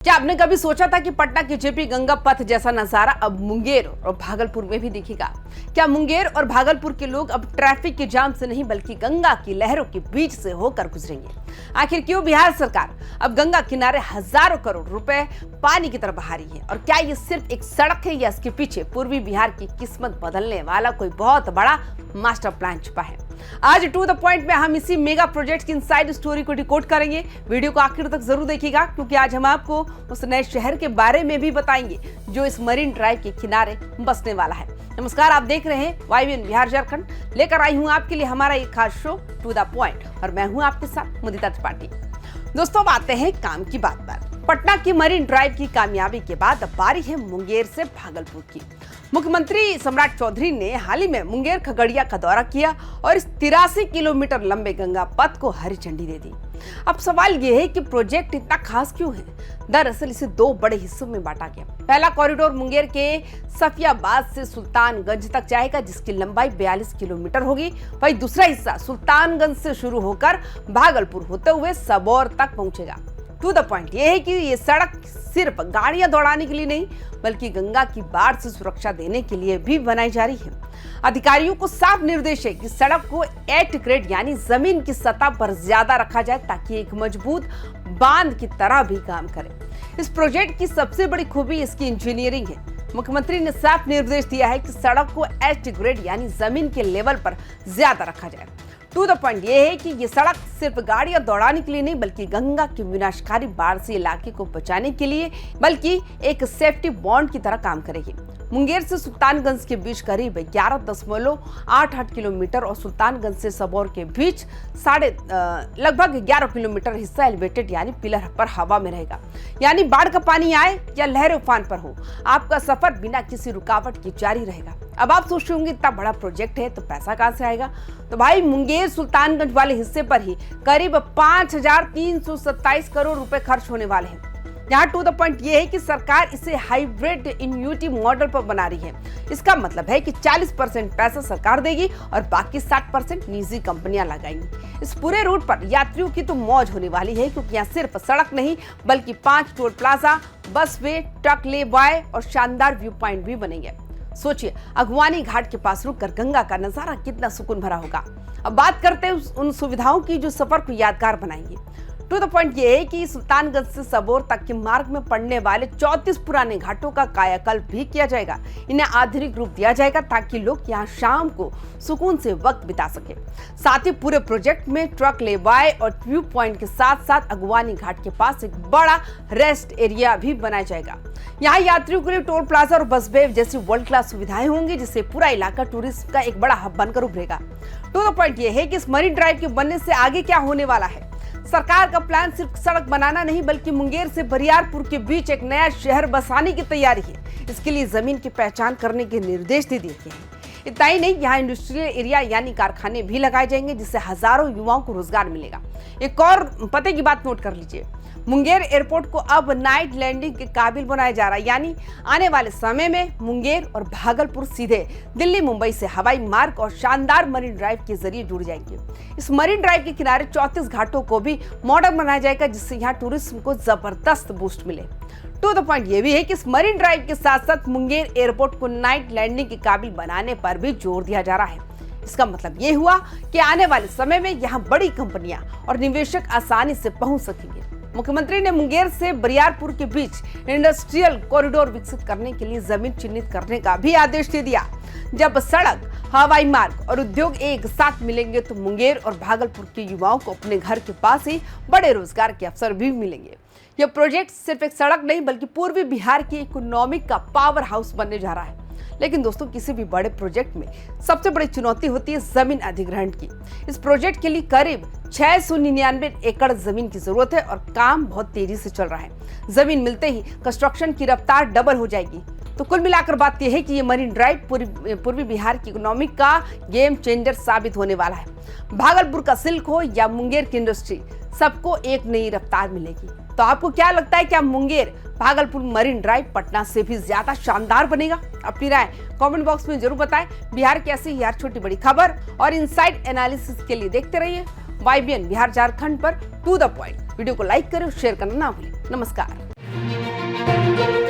क्या आपने कभी सोचा था कि पटना के जेपी गंगा पथ जैसा नजारा अब मुंगेर और भागलपुर में भी दिखेगा? क्या मुंगेर और भागलपुर के लोग अब ट्रैफिक के जाम से नहीं बल्कि गंगा की लहरों के बीच से होकर गुजरेंगे? आखिर क्यों बिहार सरकार अब गंगा किनारे हजारों करोड़ रुपए पानी की तरफ बहा रही है? और क्या ये सिर्फ एक सड़क है या इसके पीछे पूर्वी बिहार की किस्मत बदलने वाला कोई बहुत बड़ा मास्टर प्लान छुपा है? आज टू द पॉइंट में हम इसी मेगा प्रोजेक्ट की इनसाइड स्टोरी को डिकोड करेंगे। वीडियो को आखिर तक जरूर देखिएगा क्योंकि आज हम आपको उस नए शहर के बारे में भी बताएंगे जो इस मरीन ड्राइव के किनारे बसने वाला है। नमस्कार, आप देख रहे हैं YBN बिहार झारखंड। लेकर आई हूं आपके लिए हमारा एक खास शो टू द पॉइंट और मैं हूं आपके साथ मुदिता त्रिपाठी। दोस्तों, बातें हैं काम की बात पर। पटना की मरीन ड्राइव की कामयाबी के बाद अब बारी है मुंगेर से भागलपुर की। मुख्यमंत्री सम्राट चौधरी ने हाल ही में मुंगेर खगड़िया का दौरा किया और इस 83 किलोमीटर लंबे गंगा पथ को हरी झंडी दे दी। अब सवाल यह है कि प्रोजेक्ट इतना खास क्यों है? दरअसल इसे दो बड़े हिस्सों में बांटा गया। पहला कॉरिडोर मुंगेर के सफियाबाद से सुल्तानगंज तक जाएगा जिसकी लंबाई 42 किलोमीटर होगी। वहीं दूसरा हिस्सा सुल्तानगंज से शुरू होकर भागलपुर होते हुए सबौर तक पहुंचेगा। टू द पॉइंट ये है कि ये सड़क सिर्फ गाड़ियां दौड़ाने के लिए नहीं बल्कि गंगा की बाढ़ से सुरक्षा देने के लिए भी बनाई जा रही है। अधिकारियों को साफ निर्देश है कि सड़क को एट ग्रेड यानी जमीन की सतह पर ज्यादा रखा जाए ताकि एक मजबूत बांध की तरह भी काम करे। इस प्रोजेक्ट की सबसे बड़ी खूबी इसकी इंजीनियरिंग है। मुख्यमंत्री ने साफ निर्देश दिया है कि सड़क को एट ग्रेड यानी जमीन के लेवल पर ज्यादा रखा जाए। टू द पॉइंट ये है कि ये सड़क सिर्फ गाड़ियां दौड़ाने के लिए नहीं बल्कि गंगा की विनाशकारी बाढ़ से इलाके को बचाने के लिए बल्कि एक सेफ्टी बॉन्ड की तरह काम करेगी। मुंगेर से सुल्तानगंज के बीच करीब 11.88 किलोमीटर और सुल्तानगंज से सबौर के बीच लगभग 11 किलोमीटर हिस्सा एलिवेटेड यानी पिलर पर हवा में रहेगा। यानी बाढ़ का पानी आए या लहर उफान पर हो, आपका सफर बिना किसी रुकावट के जारी रहेगा। अब आप सोच रहे होंगे इतना बड़ा प्रोजेक्ट है तो पैसा कहां से आएगा? तो भाई, मुंगेर सुल्तानगंज वाले हिस्से पर ही करीब 5,327 करोड़ रुपए खर्च होने वाले हैं। यहाँ टू द पॉइंट ये है कि सरकार इसे हाइब्रिड इन्यूटी मॉडल पर बना रही है। इसका मतलब है कि 40% पैसा सरकार देगी और बाकी 60% निजी कंपनियां लगाएंगी। इस पूरे रूट पर यात्रियों की तो मौज होने वाली है क्योंकि यहाँ सिर्फ सड़क नहीं बल्कि 5 टोल प्लाजा, बस वे, ट्रक ले बाय और शानदार व्यू पॉइंट भी बनेंगे। सोचिए, अगवानी घाट के पास रुककर गंगा का नजारा कितना सुकून भरा होगा। अब बात करते हैं उन सुविधाओं की जो सफर को यादगार बनाएंगी। टू द पॉइंट ये है कि सुल्तानगंज से सबौर तक के मार्ग में पड़ने वाले 34 पुराने घाटों का कायाकल्प भी किया जाएगा। इन्हें आधुनिक रूप दिया जाएगा ताकि लोग यहाँ शाम को सुकून से वक्त बिता सके। साथ ही पूरे प्रोजेक्ट में ट्रक लेबाय और व्यू पॉइंट के साथ साथ अगवानी घाट के पास एक बड़ा रेस्ट एरिया भी बनाया जाएगा। यहाँ यात्रियों के लिए टोल प्लाजा और बस वे जैसी वर्ल्ड क्लास सुविधाएं होंगी जिससे पूरा इलाका टूरिज्म का एक बड़ा हब बनकर उभरेगा। टू द पॉइंट ये है कि इस मरीन ड्राइव के बनने से आगे क्या होने वाला है। सरकार का प्लान सिर्फ सड़क बनाना नहीं बल्कि मुंगेर से बरियारपुर के बीच एक नया शहर बसाने की तैयारी है। इसके लिए जमीन की पहचान करने के निर्देश दे दिए गए हैं। इतना ही नहीं, यहाँ इंडस्ट्रियल एरिया यानी कारखाने भी लगाए जाएंगे जिससे हजारों युवाओं को रोजगार मिलेगा। एक और पते की बात नोट कर लीजिए, मुंगेर एयरपोर्ट को अब नाइट लैंडिंग के काबिल बनाया जा रहा है। यानी आने वाले समय में मुंगेर और भागलपुर सीधे दिल्ली मुंबई से हवाई मार्ग और शानदार मरीन ड्राइव के जरिए जुड़ जाएंगे। इस मरीन ड्राइव के किनारे 34 घाटों को भी मॉडर्न बनाया जाएगा जिससे यहाँ टूरिज्म को जबरदस्त बूस्ट मिले। टू द पॉइंट ये भी है कि इस मरीन ड्राइव के साथ साथ मुंगेर एयरपोर्ट को नाइट लैंडिंग के काबिल बनाने पर भी जोर दिया जा रहा है। इसका मतलब ये हुआ कि आने वाले समय में यहाँ बड़ी कंपनियां और निवेशक आसानी से पहुंच सकेंगे। मुख्यमंत्री ने मुंगेर से बरियारपुर के बीच इंडस्ट्रियल कॉरिडोर विकसित करने के लिए जमीन चिन्हित करने का भी आदेश दे दिया। जब सड़क, हवाई मार्ग और उद्योग एक साथ मिलेंगे तो मुंगेर और भागलपुर के युवाओं को अपने घर के पास ही बड़े रोजगार के अवसर भी मिलेंगे। यह प्रोजेक्ट सिर्फ एक सड़क नहीं बल्कि पूर्वी बिहार की इकोनॉमिक का पावर हाउस बनने जा रहा है। लेकिन दोस्तों, किसी भी बड़े प्रोजेक्ट में सबसे बड़ी चुनौती होती है जमीन अधिग्रहण की। इस प्रोजेक्ट के लिए करीब 699 एकड़ जमीन की जरूरत है और काम बहुत तेजी से चल रहा है। जमीन मिलते ही कंस्ट्रक्शन की रफ्तार डबल हो जाएगी। तो कुल मिलाकर बात यह है कि ये मरीन ड्राइव पूर्वी बिहार की इकोनॉमिक का गेम चेंजर साबित होने वाला है। भागलपुर का सिल्क हो या मुंगेर की इंडस्ट्री, सबको एक नई रफ्तार मिलेगी। तो आपको क्या लगता है, क्या मुंगेर भागलपुर मरीन ड्राइव पटना से भी ज्यादा शानदार बनेगा? अपनी राय कमेंट बॉक्स में जरूर बताएं। बिहार की ऐसी ही हर छोटी बड़ी खबर और इनसाइड एनालिसिस के लिए देखते रहिए YBN बिहार झारखंड पर टू द पॉइंट। वीडियो को लाइक करें और शेयर करना ना भूलें। नमस्कार। है।